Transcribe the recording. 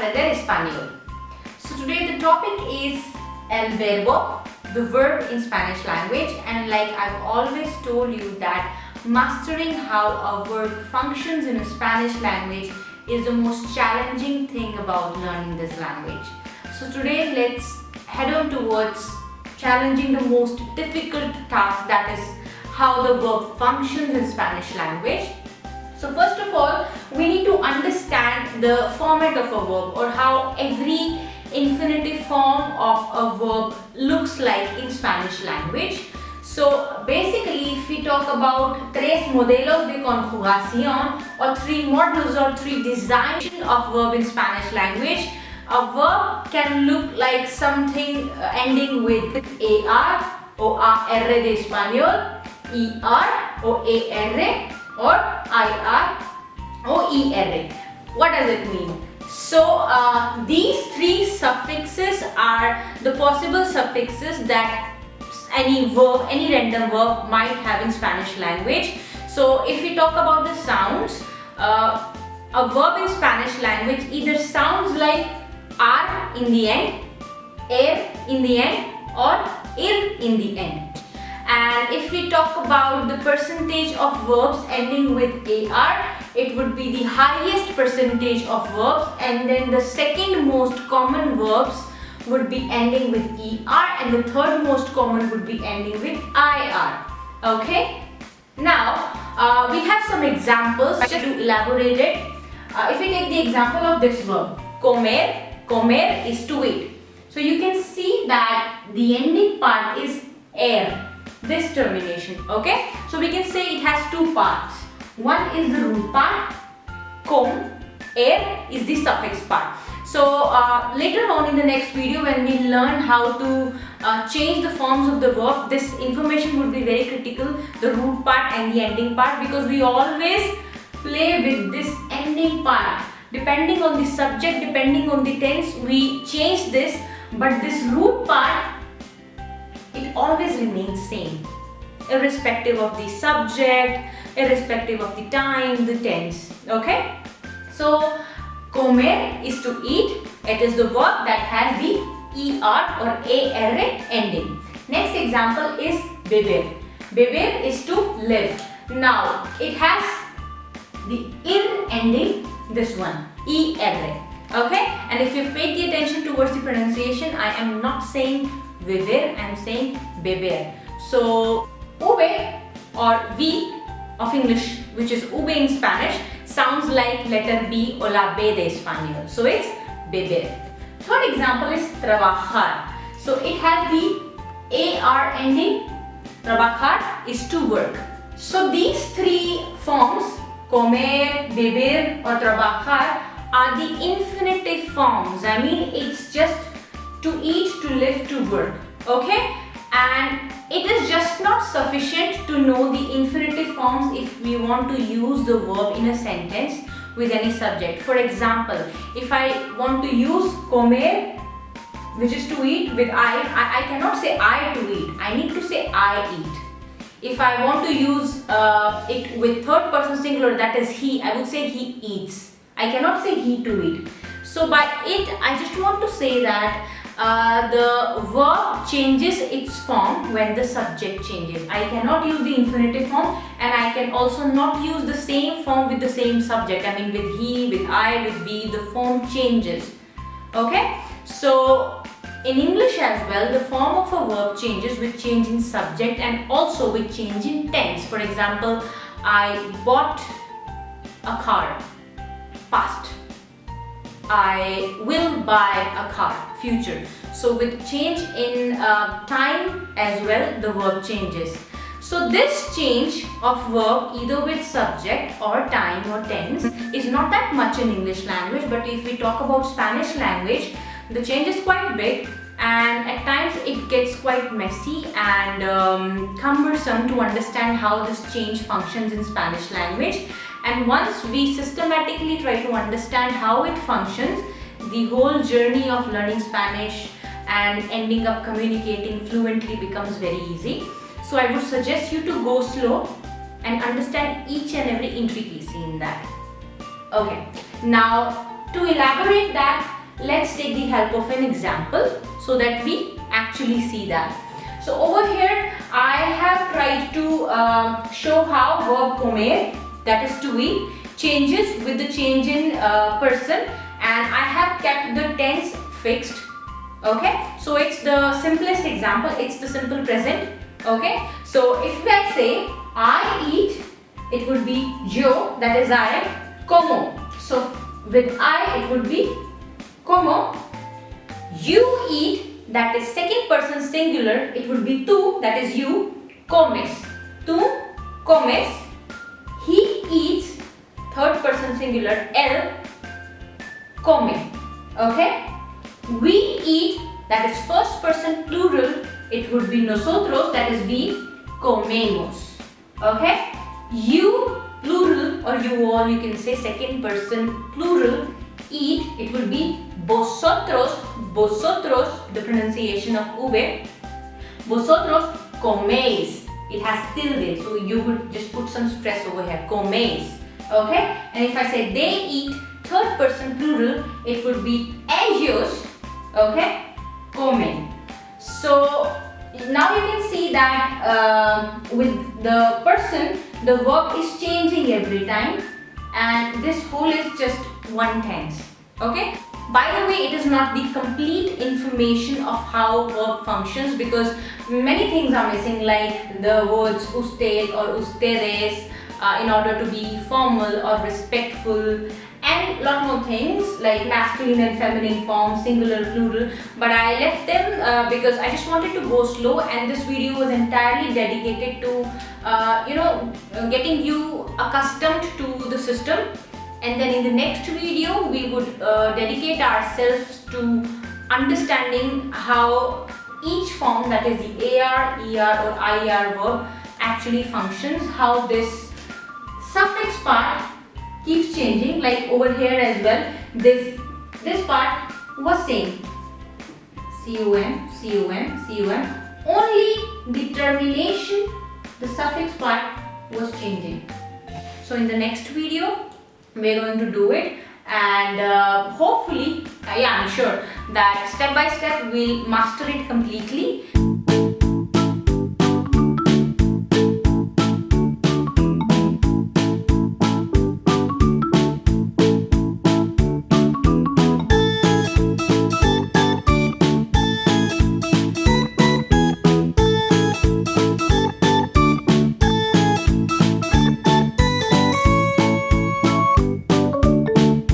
aprender español. So today the topic is el verbo, the verb in Spanish language, and like I've always told you that mastering how a verb functions in a Spanish language is the most challenging thing about learning this language. So today let's head on towards challenging the most difficult task, that is how the verb functions in Spanish language. So first of all, we need to understand the format of a verb, or how every infinitive form of a verb looks like in Spanish language. So basically, if we talk about tres modelos de conjugación, or three models or three designs of verb in Spanish language, a verb can look like something ending with AR or AR de español, ER or AR, or IR or ER. What does it mean? So these three suffixes are the possible suffixes that any verb, any random verb might have in Spanish language. So if we talk about the sounds, a verb in Spanish language either sounds like R in the end, in the end, or ir in the end. And if we talk about the percentage of verbs ending with AR, it would be the highest percentage of verbs, and then the second most common verbs would be ending with ER, and the third most common would be ending with IR. Okay? Now, we have some examples just to elaborate it. If we take the example of this verb, comer, comer is to eat. So you can see that the ending part is er, this termination. Okay? So we can say it has two parts. One is the root part, com, is the suffix part. So later on in the next video, when we learn how to change the forms of the verb, this information would be very critical, the root part and the ending part, because we always play with this ending part. Depending on the subject, depending on the tense, we change this, but this root part, it always remains same, irrespective of the subject, irrespective of the time, the tense. Okay? So comer is to eat. It is the verb that has the ER or AR ending. Next example is beber. Beber is to live. Now it has the ir ending, this one, ER. Okay? And if you pay the attention towards the pronunciation, I am not saying beber, I am saying beber. So ube or V of English, which is ube in Spanish, sounds like letter B or la B de español. So it's beber. Third example is trabajar. So it has the AR ending. Trabajar is to work. So these three forms, comer, beber or trabajar, are the infinitive forms. I mean, it's just to eat, to live, to work. Okay? And it is just not sufficient to know the infinitive forms if we want to use the verb in a sentence with any subject. For example, if I want to use comer, which is to eat, with I cannot say I to eat. I need to say I eat. If I want to use it with third person singular, that is he, I would say he eats. I cannot say he to eat. So by it, I just want to say that the verb changes its form when the subject changes. I cannot use the infinitive form, and I can also not use the same form with the same subject. I mean, with he, with I, with we, the form changes. Okay? So in English as well, the form of a verb changes with change in subject and also with change in tense. For example, I bought a car, past. I will buy a car, future. So with change in time as well, the verb changes. So this change of verb either with subject or time or tense is not that much in English language, but if we talk about Spanish language, the change is quite big, and at times it gets quite messy and cumbersome to understand how this change functions in Spanish language. And once we systematically try to understand how it functions, the whole journey of learning Spanish and ending up communicating fluently becomes very easy. So I would suggest you to go slow and understand each and every intricacy in that. Okay, now To elaborate that, let's take the help of an example so that we actually see that. So over here I have tried to show how verb comer, that is to eat, changes with the change in person, and I have kept the tense fixed. Okay, so it's the simplest example, it's the simple present. Okay, so if I say I eat, it would be yo, that is I, como. So with I it would be como. You eat, that is second person singular, it would be tú, that is you, comes. Tú comes. He eats, third person singular, él come. Okay, we eat, that is first person plural, it would be nosotros, that is we comemos. Okay, you plural, or you all, you can say second person plural, eat, it would be vosotros, vosotros, the pronunciation of v, vosotros coméis, it has tilde, so you would just put some stress over here, coméis. Okay, and if I say they eat, third person plural, it would be ellos, okay, comen. So now you can see that with the person, the verb is changing every time, and this whole is just one tense. Okay, by the way, it is not the complete information of how verb functions, because many things are missing, like the words usted or ustedes in order to be formal or respectful, and lot more things like masculine and feminine form, singular, plural, but I left them because I just wanted to go slow, and this video was entirely dedicated to getting you accustomed to the system. And then in the next video we would dedicate ourselves to understanding how each form, that is the AR, ER or IER verb, actually functions, how this suffix part keeps changing, like over here as well, this part was same, cum, cum, cum, only the termination, the suffix part was changing. So in the next video we're going to do it, and hopefully, yeah, I'm sure that step by step we'll master it completely.